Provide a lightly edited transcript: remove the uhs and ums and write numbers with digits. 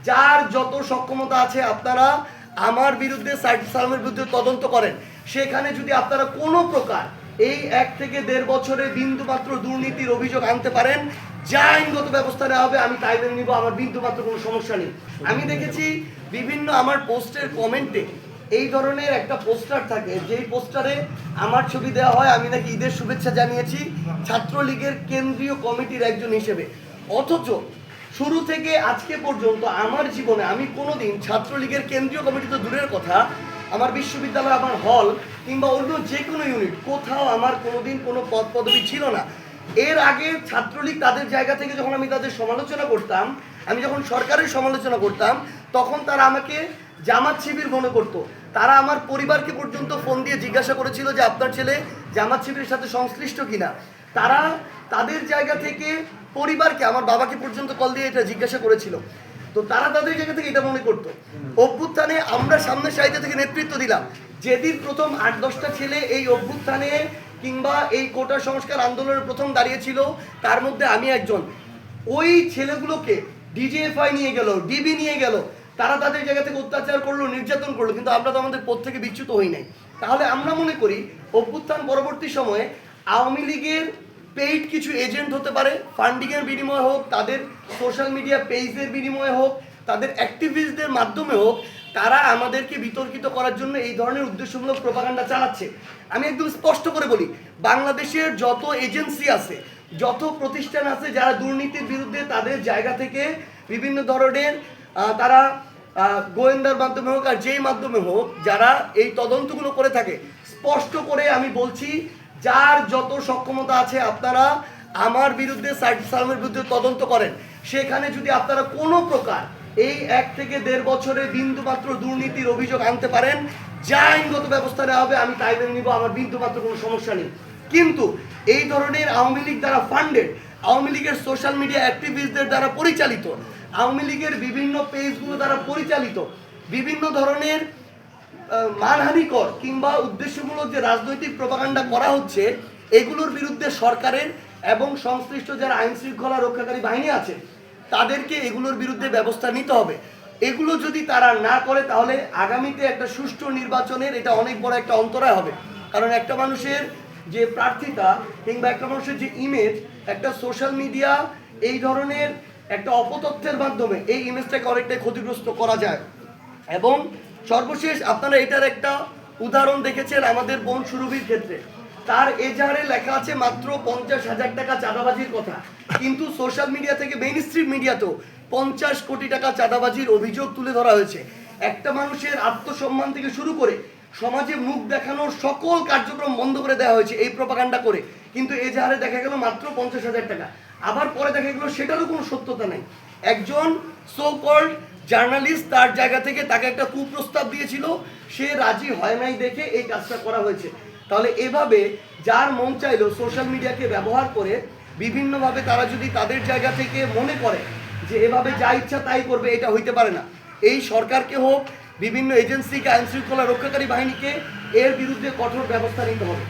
যার যত সক্ষমতা আছে আপনারা আমার বিরুদ্ধে সাইফুল সালামের বিরুদ্ধে তদন্ত করেন। সেখানে যদি আপনারা কোনো প্রকার এই 1 থেকে 1.5 বছরে বিন্দুমাত্র দুর্নীতির অভিযোগ আনতে পারেন, যা আইনগত ব্যবস্থা নেওয়া হবে আমি তাই মেনে নিব। আমার বিন্দুমাত্র কোনো সমস্যা নেই। আমি দেখেছি বিভিন্ন আমার পোস্টের কমেন্টে এই ধরনের একটা পোস্টার থাকে, যেই পোস্টারে আমার ছবি দেওয়া হয়, আমি নাকি ঈদের শুভেচ্ছা জানিয়েছি ছাত্রলীগের কেন্দ্রীয় কমিটির একজন হিসেবে। অথচ শুরু থেকে আজকে পর্যন্ত আমার জীবনে আমি কোনোদিন ছাত্রলীগের কেন্দ্রীয় কমিটি তো দূরের কথা, আমার বিশ্ববিদ্যালয়, আমার হল কিংবা অন্য যে কোনো ইউনিট, কোথাও আমার কোনোদিন কোনো পদ পদবি ছিল না। এর আগে ছাত্রলীগ তাদের জায়গা থেকে যখন আমি তাদের সমালোচনা করতাম, আমি যখন সরকারের সমালোচনা করতাম, তখন তারা আমাকে জামাত শিবির মনে করতো। তারা আমার পরিবারকে পর্যন্ত ফোন দিয়ে জিজ্ঞাসা করেছিল যে আপনার ছেলে জামাত শিবিরের সাথে সংশ্লিষ্ট কিনা। তারা তাদের জায়গা থেকে পরিবারকে, আমার বাবাকে পর্যন্ত কল দিয়ে এটা জিজ্ঞাসা করেছিল। তো তারা তাদের জায়গা থেকে এটা মনে করতো। অভ্যুত্থানে আমরা সামনে সারিতে থেকে নেতৃত্ব দিলাম। যেদিন প্রথম 8-10টা ছেলে এই অভ্যুত্থানে কিংবা এই কোটা সংস্কার আন্দোলনের প্রথম দাঁড়িয়েছিল, তার মধ্যে আমি একজন। ওই ছেলেগুলোকে ডিজিএফআই নিয়ে গেল, ডিবি নিয়ে গেল, তারা তাদের জায়গা থেকে অত্যাচার করলো, নির্যাতন করলো, কিন্তু আমরা তো আমাদের পথ থেকে বিচ্যুত হই নাই। তাহলে আমরা মনে করি অভ্যুত্থান পরবর্তী সময়ে আওয়ামী লীগের পেইড কিছু এজেন্ট হতে পারে, ফান্ডিংয়ের বিনিময়ে হোক, তাদের সোশ্যাল মিডিয়া পেজের বিনিময়ে হোক, তাদের অ্যাক্টিভিস্টদের মাধ্যমে হোক, তারা আমাদেরকে বিতর্কিত করার জন্য এই ধরনের উদ্দেশ্যমূলক প্রোপাগান্ডা চালাচ্ছে। আমি একদম স্পষ্ট করে বলি, বাংলাদেশের যত এজেন্সি আছে, যত প্রতিষ্ঠান আছে যারা দুর্নীতির বিরুদ্ধে তাদের জায়গা থেকে বিভিন্ন ধরনের তারা গোয়েন্দার মাধ্যমে হোক আর যেই মাধ্যমে হোক যারা এই তদন্তগুলো করে থাকে, স্পষ্ট করে আমি বলছি, যার যত সক্ষমতা আছে আপনারা আমার বিরুদ্ধে সাইফুল সালামের বিরুদ্ধে তদন্ত করেন। সেখানে যদি আপনারা কোনো প্রকার এই 1 থেকে 1.5 বছরে বিন্দুমাত্র দুর্নীতির অভিযোগ আনতে পারেন, যা আইনগত ব্যবস্থা নেওয়া হবে আমি তাই মেনে নিব। আমার বিন্দুমাত্র কোনো সমস্যা নেই। কিন্তু এই ধরনের আওয়ামী লীগ দ্বারা ফান্ডেড, আওয়ামী লীগের সোশ্যাল মিডিয়া অ্যাক্টিভিস্টদের দ্বারা পরিচালিত, আওয়ামী লীগের বিভিন্ন পেজগুলো দ্বারা পরিচালিত বিভিন্ন ধরনের মানহানিকর কিংবা উদ্দেশ্যমূলক যে রাজনৈতিক প্রপাগান্ডা করা হচ্ছে, এগুলোর বিরুদ্ধে সরকারের এবং সংশ্লিষ্ট যারা আইন শৃঙ্খলা রক্ষাকারী বাহিনী আছে তাদেরকে এগুলোর বিরুদ্ধে ব্যবস্থা নিতে হবে। এগুলো যদি তারা না করে, তাহলে আগামীতে একটা সুষ্ঠু নির্বাচনের এটা অনেক বড় একটা অন্তরায় হবে। কারণ একটা মানুষের যে প্রার্থিতা কিংবা একটা মানুষের যে ইমেজ, একটা সোশ্যাল মিডিয়া এই ধরনের একটা অপতথ্যের মাধ্যমে এই ইমেজটাকে অনেকটাই ক্ষতিগ্রস্ত করা যায়। এবং সর্বশেষ আপনারা এটার একটা উদাহরণ দেখেছেন আমাদের বোন সুরভির ক্ষেত্রে। তার এজাহারে লেখা আছে মাত্র 50,000 টাকা চাঁদাবাজির কথা, কিন্তু সোশ্যাল মিডিয়া থেকে মেইন স্ট্রিম মিডিয়াতেও 50 কোটি টাকা চাঁদাবাজির অভিযোগ তুলে ধরা হয়েছে। একটা মানুষের আত্মসম্মান থেকে শুরু করে সমাজে মুখ দেখানোর সকল কার্যক্রম বন্ধ করে দেওয়া হয়েছে এই প্রপাগান্ডা করে, কিন্তু এজাহারে দেখা গেল মাত্র 50,000 টাকা। আবার পরে দেখা গেল সেটারও কোনো সত্যতা নেই। একজন সো কল্ড জার্নালিস্ট তার জায়গা থেকে তাকে একটা কুপ্রস্তাব দিয়েছিল, সে রাজি হয় নাই দেখে এই কাজটা করা হয়েছে। তাহলে এভাবে যার মন চাইলো সোশ্যাল মিডিয়াকে ব্যবহার করে বিভিন্নভাবে তারা যদি তাদের জায়গা থেকে মনে করে যে এভাবে যা ইচ্ছা তাই করবে, এটা হইতে পারে না। এই সরকারকে হোক, বিভিন্ন এজেন্সিকে, আইন শৃঙ্খলা রক্ষাকারী বাহিনীকে এর বিরুদ্ধে কঠোর ব্যবস্থা নিতে হবে।